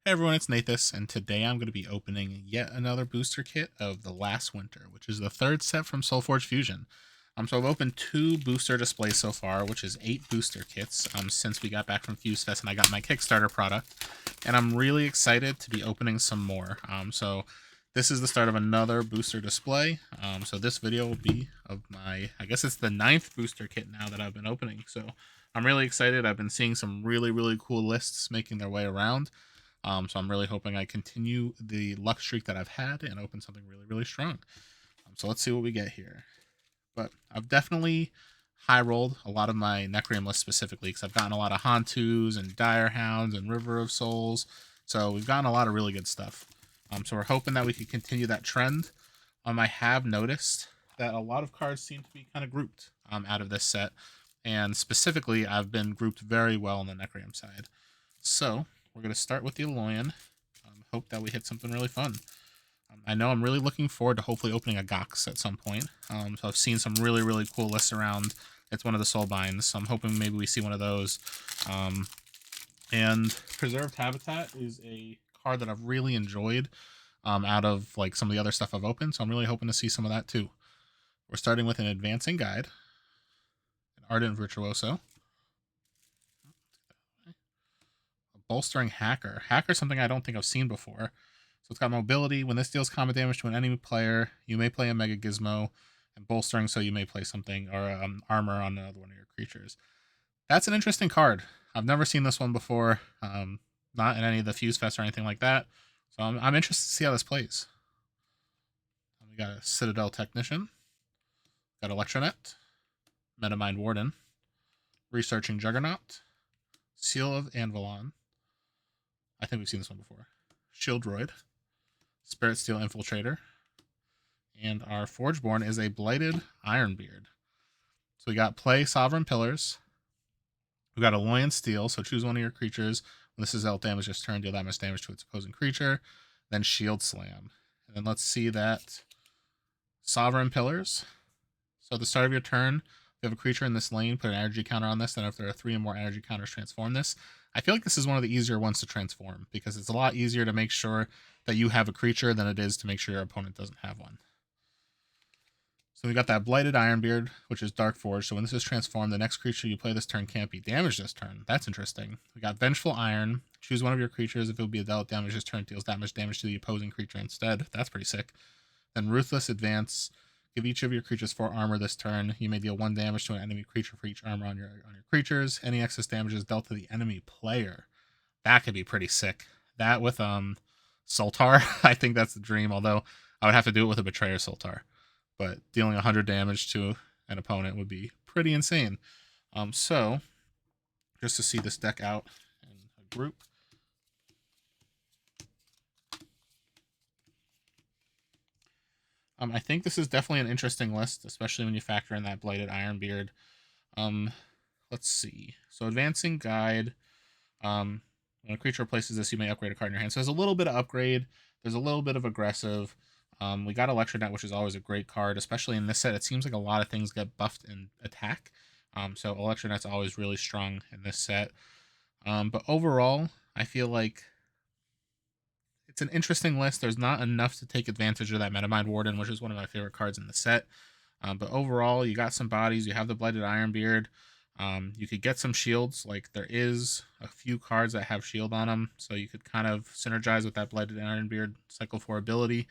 Hey everyone, it's Nathus, and today I'm going to be opening yet another booster kit of The Last Winter, which is the third set from SolForge Fusion. So I've opened 2 booster displays so far, which is 8 booster kits since we got back from Fuse Fest and I got my Kickstarter product. And I'm really excited to be opening some more. So this is the start of another booster display. So this video will be of my, I guess it's the 9th booster kit now that I've been opening. So I'm really excited. I've been seeing some really cool lists making their way around. So I'm really hoping I continue the luck streak that I've had and open something really strong. So let's see what we get here. But I've definitely high rolled a lot of my Necreum list specifically because I've gotten a lot of Hantus and Dire Hounds and River of Souls. So we've gotten a lot of really good stuff. So we're hoping that we can continue that trend. I have noticed that a lot of cards seem to be kind of grouped out of this set. And specifically, I've been grouped very well on the Necreum side. So we're going to start with the Aloyan. Hope that we hit something really fun. I know I'm really looking forward to hopefully opening a Gox at some point. So I've seen some really cool lists around. It's one of the soul binds, so I'm hoping maybe we see one of those. And Preserved Habitat is a card that I've really enjoyed out of like some of the other stuff I've opened, so I'm really hoping to see some of that too. We're starting with an Advancing Guide, an Ardent Virtuoso, a Bolstering Hacker. Hacker is something I don't think I've seen before. So it's got mobility. When this deals combat damage to an enemy player, you may play a Mega Gizmo, and bolstering, so you may play something or armor on another one of your creatures. That's an interesting card. I've never seen this one before, not in any of the Fuse Fest or anything like that. So I'm interested to see how this plays. We got a Citadel Technician, got Electronet, Metamind Warden, Researching Juggernaut, Seal of Anvilon. I think we've seen this one before. Shield Droid, Spirit Steel Infiltrator, and our Forgeborn is a Blighted Ironbeard. So we got play Sovereign Pillars. We got a Loyal Steel, so choose one of your creatures. When this is out damage this turn, deal that much damage to its opposing creature. Then Shield Slam. And then let's see that Sovereign Pillars. So at the start of your turn, if you have a creature in this lane, put an energy counter on this. Then if there are 3 or more energy counters, transform this. I feel like this is one of the easier ones to transform because it's a lot easier to make sure that you have a creature than it is to make sure your opponent doesn't have one. So we got that Blighted Ironbeard, which is Dark Forge. So when this is transformed, the next creature you play this turn can't be damaged this turn. That's interesting. We got Vengeful Iron. Choose one of your creatures. If it will be a dealt damage this turn, deals that much damage to the opposing creature instead. That's pretty sick. Then Ruthless Advance. Give each of your creatures 4 armor this turn. You may deal 1 damage to an enemy creature for each armor on your creatures. Any excess damage is dealt to the enemy player. That could be pretty sick. That with Sultar, I think that's the dream. Although I would have to do it with a Betrayer Sultar, but dealing 100 damage to an opponent would be pretty insane. So just to see this deck out in a group. I think this is definitely an interesting list, especially when you factor in that Blighted Ironbeard. Let's see. So Advancing Guide. When a creature replaces this, you may upgrade a card in your hand. So there's a little bit of upgrade. There's a little bit of aggressive. We got Electronet, which is always a great card, especially in this set. It seems like a lot of things get buffed in attack. So Electronet's always really strong in this set. But overall, I feel like it's an interesting list. There's not enough to take advantage of that Metamind Warden, which is one of my favorite cards in the set. But overall, you got some bodies. You have the Blighted Ironbeard. You could get some shields. Like there is a few cards that have shield on them, so you could kind of synergize with that Blighted Ironbeard Cycle 4 ability.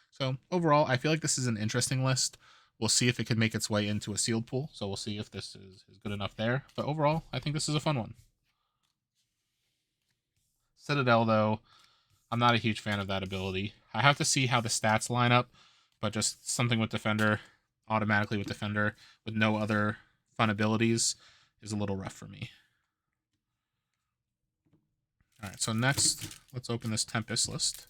So overall, I feel like this is an interesting list. We'll see if it can make its way into a sealed pool. So we'll see if this is good enough there. But overall, I think this is a fun one. Citadel, though, I'm not a huge fan of that ability. I have to see how the stats line up, but just something with Defender, automatically with Defender, with no other fun abilities is a little rough for me. All right, so next, let's open this Tempest list.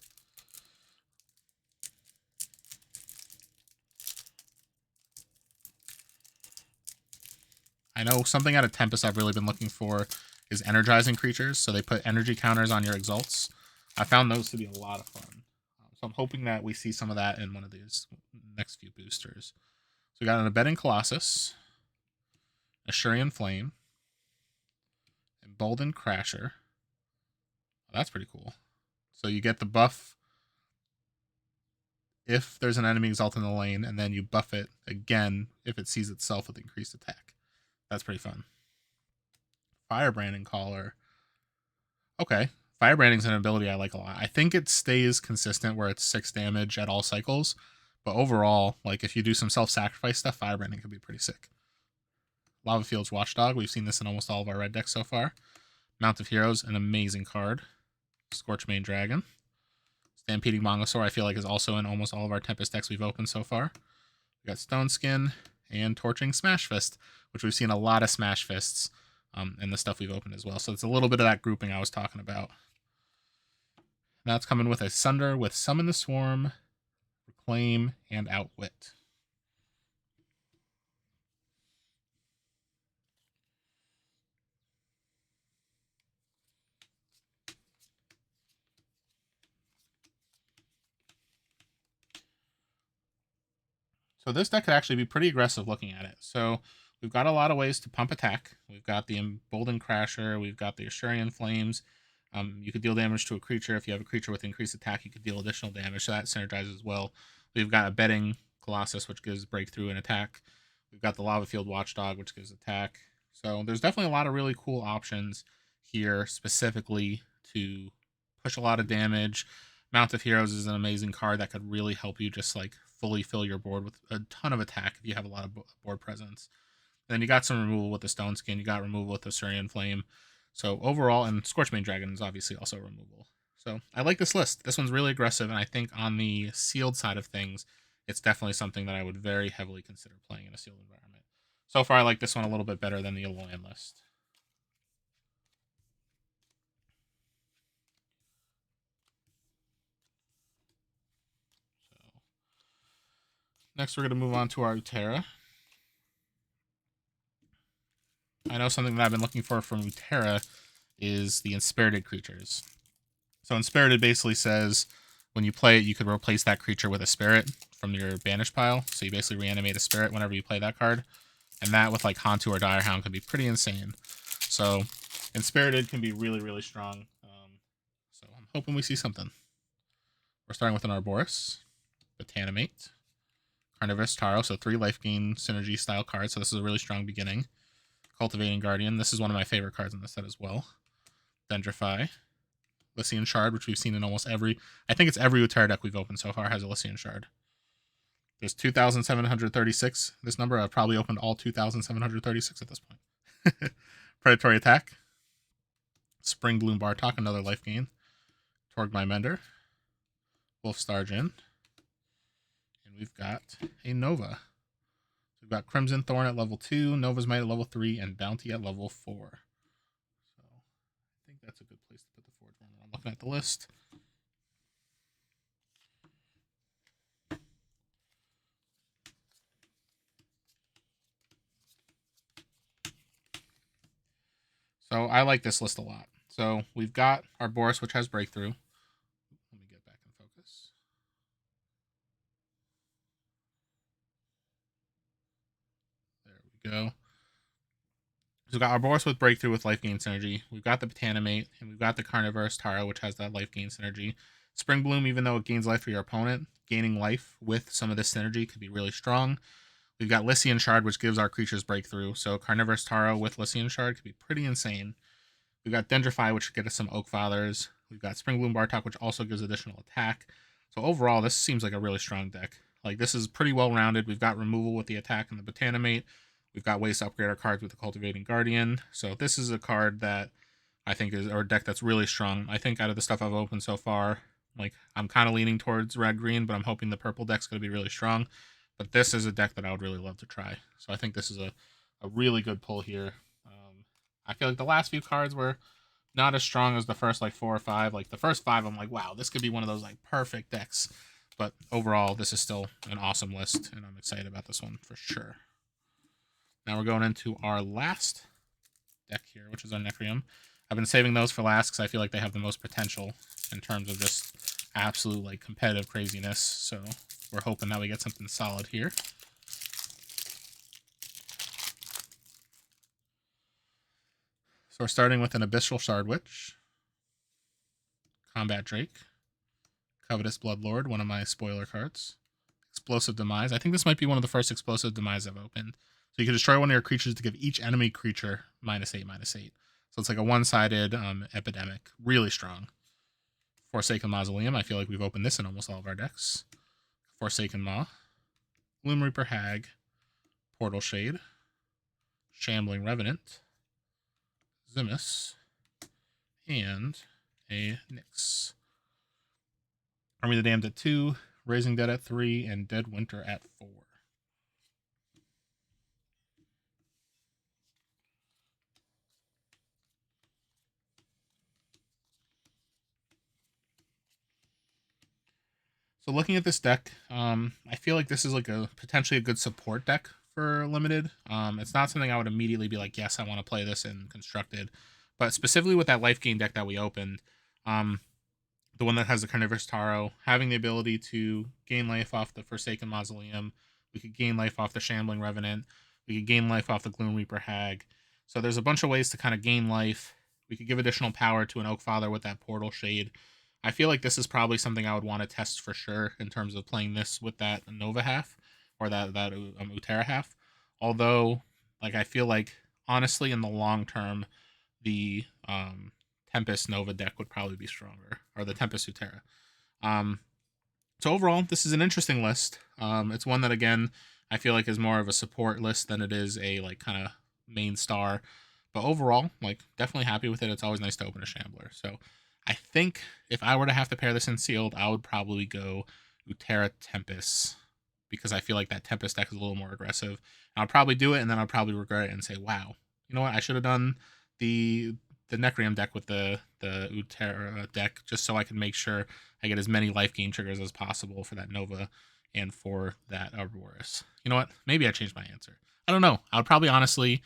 I know something out of Tempest I've really been looking for is energizing creatures, so they put energy counters on your exalts. I found those to be a lot of fun. So I'm hoping that we see some of that in one of these next few boosters. So we got an Abetting Colossus, Ashurian Flame, Emboldened Crasher. Oh, that's pretty cool. So you get the buff if there's an enemy Exalt in the lane, and then you buff it again if it sees itself with increased attack. That's pretty fun. Firebranding Caller. Okay. Firebranding's an ability I like a lot. I think it stays consistent where it's 6 damage at all cycles, but overall, like if you do some self-sacrifice stuff, Firebranding could be pretty sick. Lava Field's Watchdog. We've seen this in almost all of our red decks so far. Mount of Heroes, an amazing card. Scorchmane Dragon. Stampeding Mongosaur, I feel like, is also in almost all of our Tempest decks we've opened so far. We got Stone Skin and Torching Smash Fist, which we've seen a lot of Smash Fists in the stuff we've opened as well. So it's a little bit of that grouping I was talking about. Now it's coming with a Sunder with Summon the Swarm, Reclaim, and Outwit. So this deck could actually be pretty aggressive looking at it. So we've got a lot of ways to pump attack. We've got the Emboldened Crasher. We've got the Ashurian Flames. You could deal damage to a creature. If you have a creature with increased attack, you could deal additional damage. So that synergizes as well. We've got a Betting Colossus, which gives breakthrough and attack. We've got the Lava Field Watchdog, which gives attack. So there's definitely a lot of really cool options here specifically to push a lot of damage. Mount of Heroes is an amazing card that could really help you just like fully fill your board with a ton of attack if you have a lot of board presence. And then you got some removal with the Stone Skin. You got removal with the Surian Flame. So overall, and Scorchmane Dragon is obviously also removal. So I like this list. This one's really aggressive, and I think on the sealed side of things, it's definitely something that I would very heavily consider playing in a sealed environment. So far, I like this one a little bit better than the Alolan list. Next, we're going to move on to our Utera. I know something that I've been looking for from Utera is the Inspirited creatures. So Inspirited basically says when you play it, you could replace that creature with a spirit from your banish pile. So you basically reanimate a spirit whenever you play that card. And that with like Hantu or Direhound can be pretty insane. So Inspirited can be really, really strong. So I'm hoping we see something. We're starting with an Arboreus, Botanimate, Carnivorous Taro, so 3 life gain synergy style cards. So this is a really strong beginning. Cultivating Guardian. This is one of my favorite cards in the set as well. Dendrify. Lycian Shard, which we've seen in almost every... I think it's every Utera deck we've opened so far has a Lycian Shard. There's 2,736. This number, I've probably opened all 2,736 at this point. Predatory Attack. Spring Bloom Bartok, another life gain. Torgmai Mender. Wolfstar Jin. And we've got a Nova. We've got Crimson Thorn at level 2, Nova's Might at level 3, and Bounty at level 4. So I think that's a good place to put the Forge Worm. I'm looking at the list. So I like this list a lot. So we've got our Boris, which has Breakthrough. Let me get back in focus. There we go. So we've got our Boris with Breakthrough with life gain synergy. We've got the Botanimate, and we've got the Carnivorous Taro, which has that life gain synergy. Spring Bloom, even though it gains life for your opponent, gaining life with some of this synergy could be really strong. We've got Lycian Shard, which gives our creatures Breakthrough. So Carnivorous Taro with Lycian Shard could be pretty insane. We've got Dendrify, which could get us some Oak Fathers. We've got Spring Bloom Bartok, which also gives additional attack. So overall, this seems like a really strong deck. Like, this is pretty well-rounded. We've got removal with the attack and the Botanimate. We've got ways to upgrade our cards with the Cultivating Guardian. So this is a card that I think is, or a deck that's really strong. I think out of the stuff I've opened so far, like, I'm kind of leaning towards red-green, but I'm hoping the purple deck's going to be really strong. But this is a deck that I would really love to try. So I think this is a really good pull here. I feel like the last few cards were not as strong as the first like 4 or 5. Like the first 5, I'm like, wow, this could be one of those like perfect decks. But overall, this is still an awesome list, and I'm excited about this one for sure. Now we're going into our last deck here, which is our Necreum. I've been saving those for last because I feel like they have the most potential in terms of just absolute like competitive craziness. So we're hoping that we get something solid here. So we're starting with an Abyssal Shard Witch, Combat Drake, Covetous Bloodlord, one of my spoiler cards. Explosive Demise. I think this might be one of the first Explosive Demise I've opened. So you can destroy one of your creatures to give each enemy creature -8/-8. So it's like a one-sided epidemic. Really strong. Forsaken Mausoleum. I feel like we've opened this in almost all of our decks. Forsaken Maw. Gloom Reaper Hag. Portal Shade. Shambling Revenant. Zimus. And a Nyx. Army of the Damned at 2. Raising Dead at 3. And Dead Winter at 4. So looking at this deck, I feel like this is like a potentially a good support deck for Limited. It's not something I would immediately be like, yes, I want to play this in Constructed. But specifically with that life gain deck that we opened, the one that has the Carnivorous Taro, having the ability to gain life off the Forsaken Mausoleum, we could gain life off the Shambling Revenant, we could gain life off the Gloom Reaper Hag. So there's a bunch of ways to kind of gain life. We could give additional power to an Oak Father with that Portal Shade. I feel like this is probably something I would want to test for sure in terms of playing this with that Nova half or that Utera half. Although, like, I feel like honestly in the long term, the Tempest Nova deck would probably be stronger, or the Tempest Utera. So overall, this is an interesting list. It's one that again I feel like is more of a support list than it is a like kind of main star. But overall, like definitely happy with it. It's always nice to open a Shambler. So I think if I were to have to pair this in sealed, I would probably go Utera Tempest because I feel like that Tempest deck is a little more aggressive. And I'll probably do it, and then I'll probably regret it and say, wow, you know what? I should have done the Necreum deck with the Utera deck just so I can make sure I get as many life gain triggers as possible for that Nova and for that Arboreus. You know what? Maybe I changed my answer. I don't know. I would probably honestly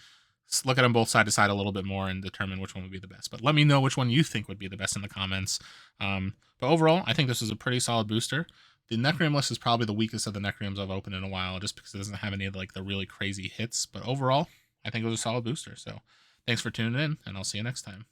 look at them both side to side a little bit more and determine which one would be the best. But let me know which one you think would be the best in the comments. But overall, I think this is a pretty solid booster. The Necreum list is probably the weakest of the Necreums I've opened in a while, just because it doesn't have any of like the really crazy hits. But overall, I think it was a solid booster. So thanks for tuning in, and I'll see you next time.